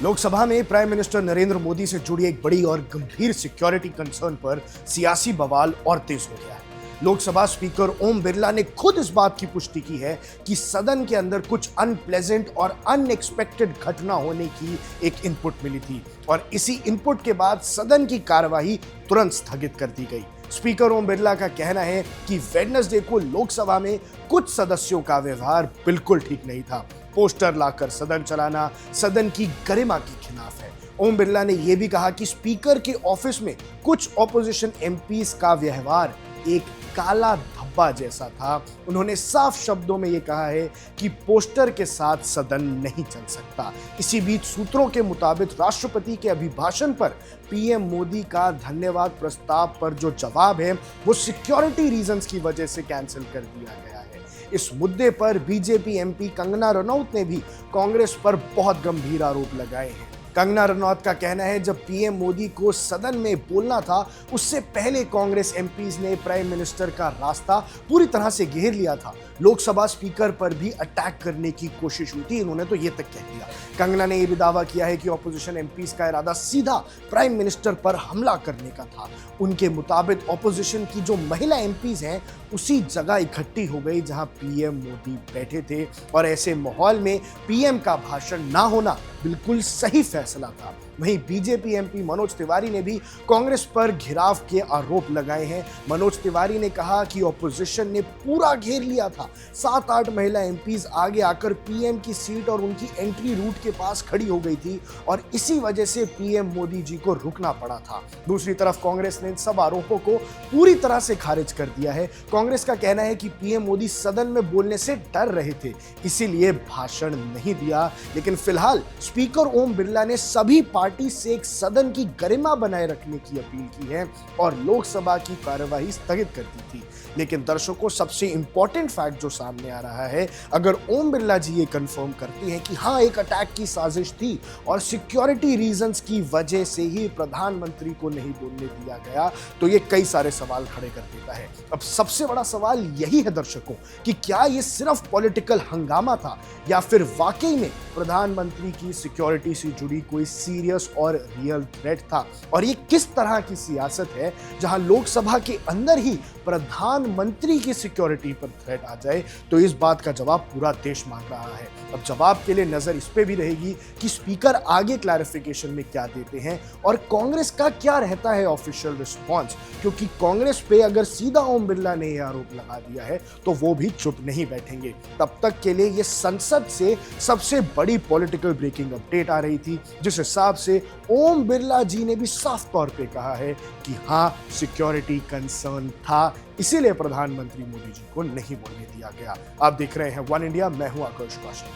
लोकसभा में prime minister Narendra Modi से जुड़ी एक बड़ी और गंभीर सिक्योरिटी कंसर्न पर सियासी बवाल और तेज हो गया है। लोकसभा स्पीकर ओम बिरला ने खुद इस बात की पुष्टि की है कि सदन के अंदर कुछ अनप्लेजेंट और अनएक्सपेक्टेड घटना होने की एक इनपुट मिली थी और इसी इनपुट के बाद सदन की कार्यवाही तुरंत स्थगित कर दी गई। स्पीकर ओम बिरला का कहना है कि वेडनेसडे को लोकसभा में कुछ सदस्यों का व्यवहार बिल्कुल ठीक नहीं था। पोस्टर लाकर सदन चलाना सदन की गरिमा के खिलाफ है। ओम बिरला ने यह भी कहा कि स्पीकर के ऑफिस में कुछ ऑपोजिशन एमपीज का व्यवहार एक काला धब्बा जैसा था। उन्होंने साफ शब्दों में यह कहा है कि पोस्टर के साथ सदन नहीं चल सकता। इसी बीच सूत्रों के मुताबिक राष्ट्रपति के अभिभाषण पर पीएम मोदी का धन्यवाद प्रस्ताव पर जो जवाब है वो सिक्योरिटी रीजंस की वजह से कैंसिल कर दिया गया है। इस मुद्दे पर बीजेपी एमपी कंगना रनौत ने भी कांग्रेस पर बहुत गंभीर आरोप लगाए हैं। कंगना रनौत का कहना है जब पीएम मोदी को सदन में बोलना था उससे पहले कांग्रेस एमपीज ने प्राइम मिनिस्टर का रास्ता पूरी तरह से घेर लिया था। लोकसभा स्पीकर पर भी अटैक करने की कोशिश हुई थी। इन्होंने तो ये तक कह दिया। कंगना ने यह भी दावा किया है कि ऑपोजिशन एमपीज का इरादा सीधा प्राइम मिनिस्टर पर हमला करने का था। उनके मुताबिक ऑपोजिशन की जो महिला एमपीज हैं उसी जगह इकट्ठी हो गई जहां पीएम मोदी बैठे थे और ऐसे माहौल में पीएम का भाषण ना होना बिल्कुल सही फैसला था। वहीं बीजेपी एमपी मनोज तिवारी ने भी कांग्रेस पर घेराव के आरोप लगाए हैं। मनोज तिवारी ने कहा कि ऑपोजिशन ने पूरा घेर लिया था। 7-8 महिला एमपीज आगे आकर पीएम की सीट और उनकी एंट्री रूट के पास खड़ी हो गई थी और इसी वजह से पीएम मोदी जी को रुकना पड़ा था। दूसरी तरफ कांग्रेस ने इन सब आरोपों को पूरी तरह से खारिज कर दिया है। कांग्रेस का कहना है कि पीएम मोदी सदन में बोलने से डर रहे थे, इसीलिए भाषण नहीं दिया। लेकिन फिलहाल स्पीकर ओम बिरला ने सभी पार्टी से एक सदन की गरिमा बनाए रखने की अपील की है और लोकसभा की कार्यवाही स्थगित कर दी थी। लेकिन दर्शकों, सबसे इंपॉर्टेंट फैक्ट जो सामने आ रहा है, अगर ओम बिरला जी ये कंफर्म करते हैं कि हाँ एक अटैक की साजिश थी और सिक्योरिटी रीजंस की वजह से ही प्रधानमंत्री को नहीं बोलने दिया गया, तो ये कई सारे सवाल खड़े कर देता है। अब सबसे बड़ा सवाल यही है दर्शकों कि क्या ये सिर्फ पॉलिटिकल हंगामा था या फिर वाकई में प्रधानमंत्री की सिक्योरिटी से जुड़ी कोई सीरियस और रियल थ्रेट था। और ये किस तरह की सियासत है जहां लोकसभा के अंदर ही प्रधानमंत्री की सिक्योरिटी पर थ्रेट आ जाए। तो इस बात का जवाब पूरा देश मांग रहा है। अब जवाब के लिए नजर इस पे भी रहेगी कि स्पीकर आगे क्लैरिफिकेशन में क्या देते हैं और कांग्रेस का क्या रहता है ऑफिशियल रिस्पॉन्स, क्योंकि कांग्रेस पे अगर सीधा ओम बिरला ने यह आरोप लगा दिया है तो वो भी चुप नहीं बैठेंगे। तब तक के लिए ये संसद से सबसे बड़ी पॉलिटिकल ब्रेकिंग अपडेट आ रही थी, जिस हिसाब से ओम बिरला जी ने भी साफ तौर पे कहा है कि हाँ सिक्योरिटी कंसर्न था, इसीलिए प्रधानमंत्री मोदी जी को नहीं बोलने दिया गया। आप देख रहे हैं वन इंडिया, मैं हूं आकाश कौशिक।